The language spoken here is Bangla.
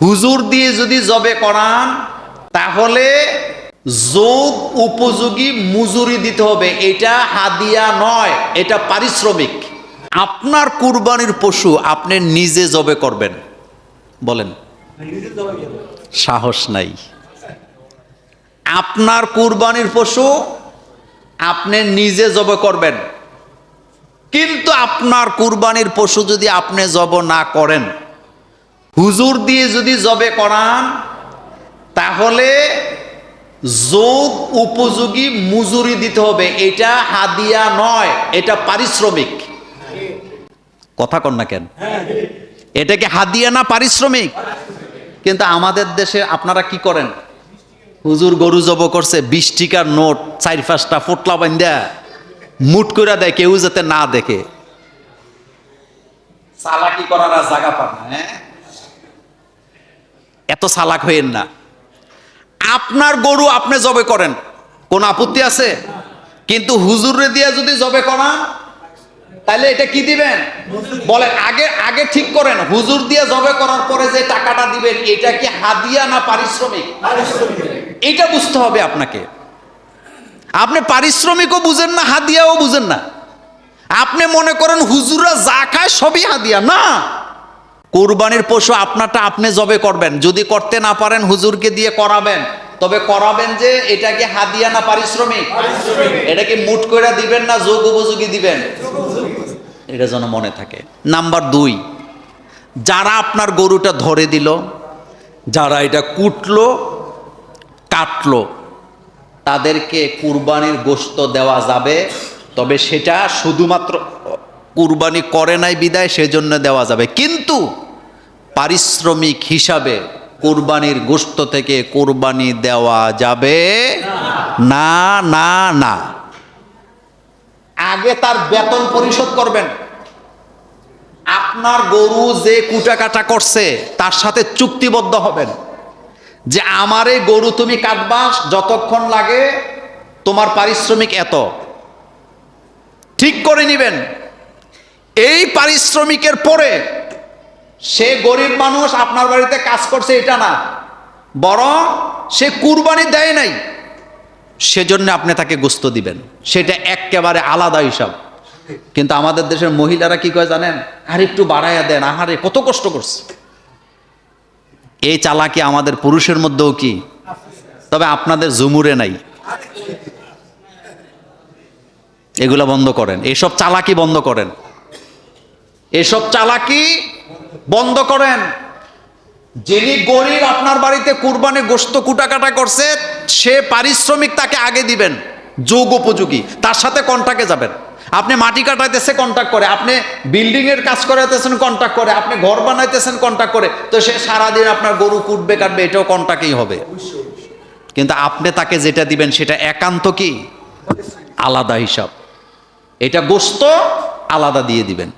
হুজুর দিয়ে যদি জবে করান তাহলে যোগ উপযোগী মজুরি দিতে হবে। এটা হাদিয়া নয়, এটা পারিশ্রমিক। আপনার কুরবানির পশু আপনি নিজে জবে করবেন, বলেন সাহস নাই। আপনার কুরবানির পশু আপনি নিজে জবে করবেন, কিন্তু আপনার কুরবানির পশু যদি আপনি জব না করেন, হুজুর দিয়ে যদি জবে করান তাহলে যোগ উপযোগী মজুরি দিতে হবে। এটা হাদিয়া নয়, এটা পারিশ্রমিক। কথা কন না কেন? এটা কি হাদিয়া না পারিশ্রমিক? কিন্তু আমাদের দেশে আপনারা কি করেন? হুজুর গরু জব করছে, 20 টাকার নোট 4-5টা ফোটলা বান্ধা মুট করে দেয়, কেউ যাতে না দেখে। চালাকি করার আর জায়গা পান না। এত চালাক হইেন না। আপনার গরু আপনি জবে করেন, কোন আপত্তি আছে? কিন্তু হুজুরে দিয়ে যদি জবে করান তাহলে এটা কি দিবেন বলেন? আগে ঠিক করেন, হুজুর দিয়ে জবে করার পরে যে টাকাটা দিবেন এটা কি হাদিয়া না পারিশ্রমিক? এটা বুঝতে হবে আপনাকে। আপনি পারিশ্রমিকও বুঝেন না, হাদিয়াও বুঝেন না। আপনি মনে করেন হুজুররা যা খায় সবই হাদিয়া। না, কুরবানির পশু আপনারটা আপনি জবে করবেন। যদি করতে না পারেন হুজুরকে দিয়ে করাবেন, তবে করাবেন যে এটা কি হাদিয়া না পারিশ্রমিক? এটা কি মুট করে দিবেন না যোগ উপযোগী দিবেন? এটা যেন মনে থাকে। নাম্বার 2, যারা আপনার গরুটা ধরে দিল, যারা এটা কুটলো কাটলো, তাদেরকে কুরবানির গোশত দেওয়া যাবে, তবে সেটা শুধুমাত্র কুরবানি করে নাই বিদায় সেজন্য দেওয়া যাবে। কিন্তু পারিশ্রমিক হিসাবে কুরবানির গোশত থেকে কুরবানি দেওয়া যাবে না। না না, আগে তার বেতন পরিশোধ করবেন। আপনার গরু যে কুটা কাটা করছে তার সাথে চুক্তিবদ্ধ হবেন যে আমার এই গরু তুমি কাটবা, যতক্ষণ লাগে তোমার পারিশ্রমিক এত, ঠিক করে নিবেন। এই পারিশ্রমিকের পরে সে গরিব মানুষ আপনার বাড়িতে কাজ করছে এটা না, বরং সে কুরবানি দেয় নাই, সেজন্য আপনি তাকে গোশত দিবেন। সেটা একেবারে আলাদা হিসাব। কিন্তু আমাদের দেশের মহিলারা কি কয় জানেন? আর একটু বাড়াইয়া দেন, আহারে কত কষ্ট করছে। এই চালাকি আমাদের পুরুষের মধ্যেও কি, তবে আপনাদের জুমুরে নাই। এগুলা বন্ধ করেন, এসব চালাকি বন্ধ করেন, এসব চালাকি বন্ধ করেন। যিনি গরিব আপনার বাড়িতে কুরবানি গোশত কুটাকাটা করছে, সে পারিশ্রমিক তাকে আগে দিবেন, যোগ উপযোগী। তার সাথে কন্ট্রাক্টে যাবেন। আপনি মাটি কাটাইতেছে কন্ট্রাক্ট করে, আপনি বিল্ডিং এর কাজ করাইতেছেন কন্ট্রাক্ট করে, আপনি ঘর বানাইতেছেন কন্ট্রাক্ট করে, তো সে সারাদিন আপনার গরু কুটবে কাটবে, এটাও কন্ট্রাক্টই হবে। কিন্তু আপনি তাকে যেটা দিবেন সেটা একান্ত কি আলাদা হিসাব। এটা গোশত আলাদা দিয়ে দিবেন।